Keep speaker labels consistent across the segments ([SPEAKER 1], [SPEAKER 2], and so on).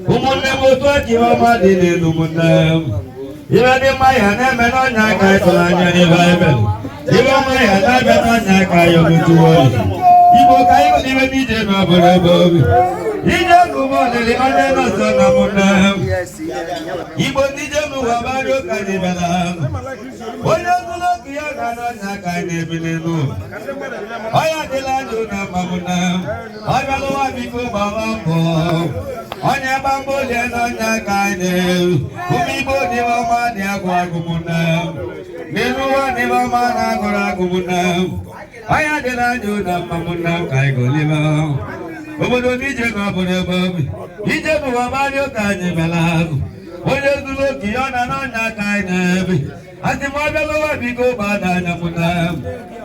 [SPEAKER 1] Umunne moto akiwa dile lumunne. Iba de maya ne meno nyaka kolanya ni Bible. Iba maya na meno nyaka yo mutuo. Ibo kai ko dibe ni je na bore bobi. Ije kubo le ande no so na munne. Ibo ni je mu wa ba do ka ni bela. Oya tulo kiya kana nyaka ni bilenu. Oya dilaju na mamunne. Oya lo wa bi ko ba wa bo. Onya bambo le no nyaka ni. Umibo ni wa ma ni agwa kumunne. Nenu wa ni wa ma na agwa kumunne. Oya dilaju na mamunne kai ko liba. Obodo ni je na bore bobi. Ije mu wa ba do ka ni bela. Oya tulo kiya na no nyaka ni. Ati mwabelo wa biko bada nyamunam.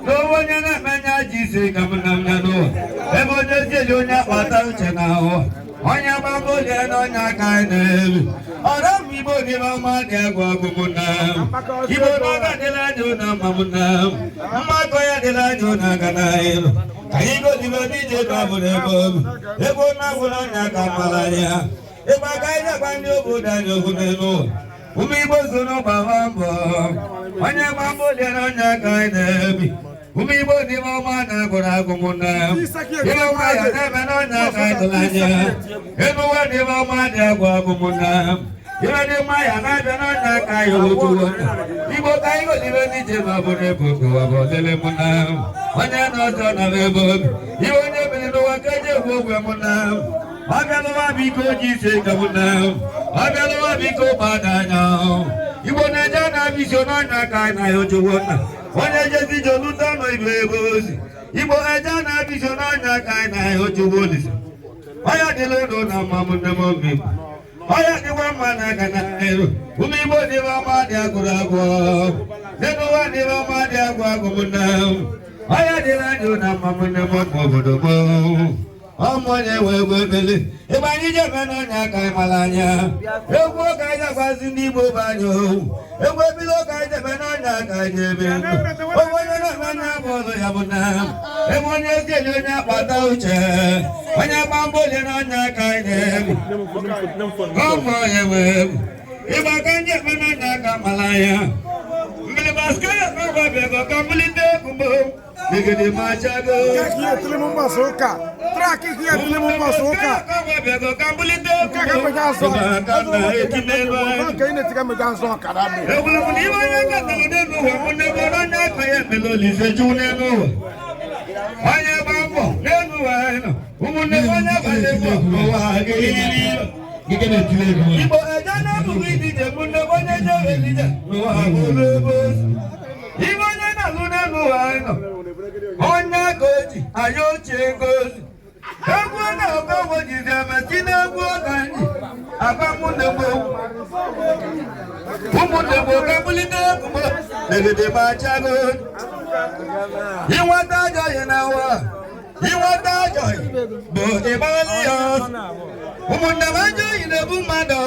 [SPEAKER 1] No wanya na manya jise kamunam nyano. Ebo jese jonya pata uchenao. Onya bambo jeno nyakaine. Oram ibo ni mama diagwa kumunam. Ibo naga dela jona mamunam. Mako ya dela jona kanairo. Kaigo dibo nije kabule bob. Ebo na wula nyakamalaya. Eba kaina bandi obuda nyokuneno. Umibo sono bawambo, wanya bambo leno nyaka inebi. Umibo di mama na kura kumuna. Ibo maya nebe no nyaka itulanya. Ibo wa di mama di agwa kumuna. Ibo di maya nebe no nyaka yutuwa. Ibo kaigo dibe ni jema bune puku wabo lele muna. Wanya no zona webo. Ibo nyebe no wakaje huwe muna. Agalo wa biko jise kamuna. Agalo wa biko badanya. Ibo na jana bisona na kai na yojuwona. Wanya jesi joluta no iblebosi. Ibo ajana bisona na kai na yojuwoni. Aya dilodo na mamuna mombi. Aya diwa mana kana ero. Umibo diwa ma dia kurago. Deno wa diwa ma dia kwa kumuna. Aya dilado na mamuna mombo. Omonye wewe bele ebani je meno nyaka malanya egwo ka ja kwazi ndi bo banyo egwo bilo ka je meno nyaka jebe omonye na mena bozo ya buna emonye je nya pata uche onye bambo le no nyaka ide omonye wewe ebaka je meno nyaka malanya mbele baskaya ko bebe ko mulinde kumbo Negede machago
[SPEAKER 2] Kaki tulimu masoka Traki kia tulimu masoka
[SPEAKER 1] Kambulite
[SPEAKER 2] Kaka mejanso
[SPEAKER 1] Kaka ekinelwa
[SPEAKER 2] Kaka ine tika mejanso karabi
[SPEAKER 1] Ebulu muniwa yanga tanudenu Wamune borona kaya meloli sejunenu Wanya bambo Nenu waino Umune wanya balebo Wagiri Gigene tilego Ibo ejana buwidi Jemune wanya javelija Wagulebos Ibo nyana lunenu waino Onya goji, ayo chengozi. Egwu na ogogo jizeme tinegwu oganji. Abamundebo. Umundebo kabulite kumo. Negede machago. Iwata joyi na wa. Iwata joyi. Bo ibaliyo. Umundeba joyi nebu mado.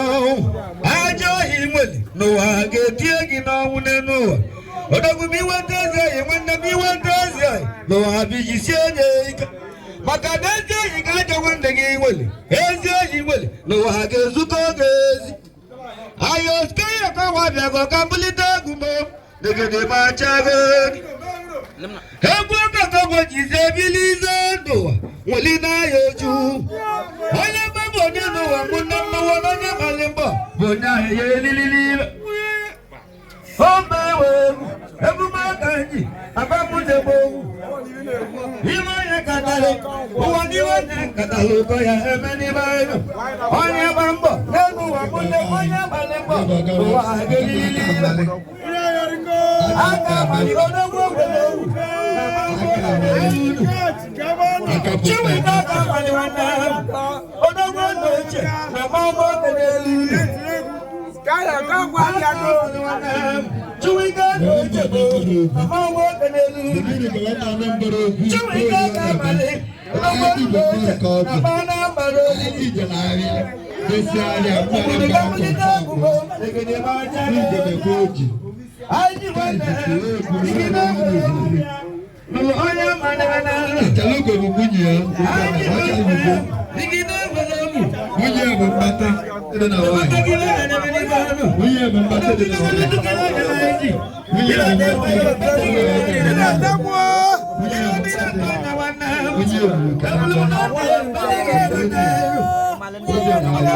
[SPEAKER 1] Ajoyi mweli. Nowa getiegi na unenu. Odogu mi wandeze, wanda mi wandeze. No abiji siye Makadeze ikaja wandege wele. Eze wele. No hage zuko gezi. Ayo skaya kwa wabyago kambulite gumbo. Negede machago. Hebu kakago jize bilizando. Wali na yoju. Wale babo nino wa munamna wananya kalimba. Bonya ye lililila. Everybody, abamudebo. Imanya katalo, uwaniwanya katalo koya emeni bayo. Onya bambo, nenu wamunde konya balembo. Uwagelili. Aka mali odogo kwelo. Chiwi kaka mali wana. Odogo noche, na mambo keleli. Kaya kangwa yado. Chuiga noche, mambo keleli. Chuiga kamale, odogo noche, na bana baroli.
[SPEAKER 3] Desse área, Oye bambate de na wa. Oye bambate de na wa. Oye bambate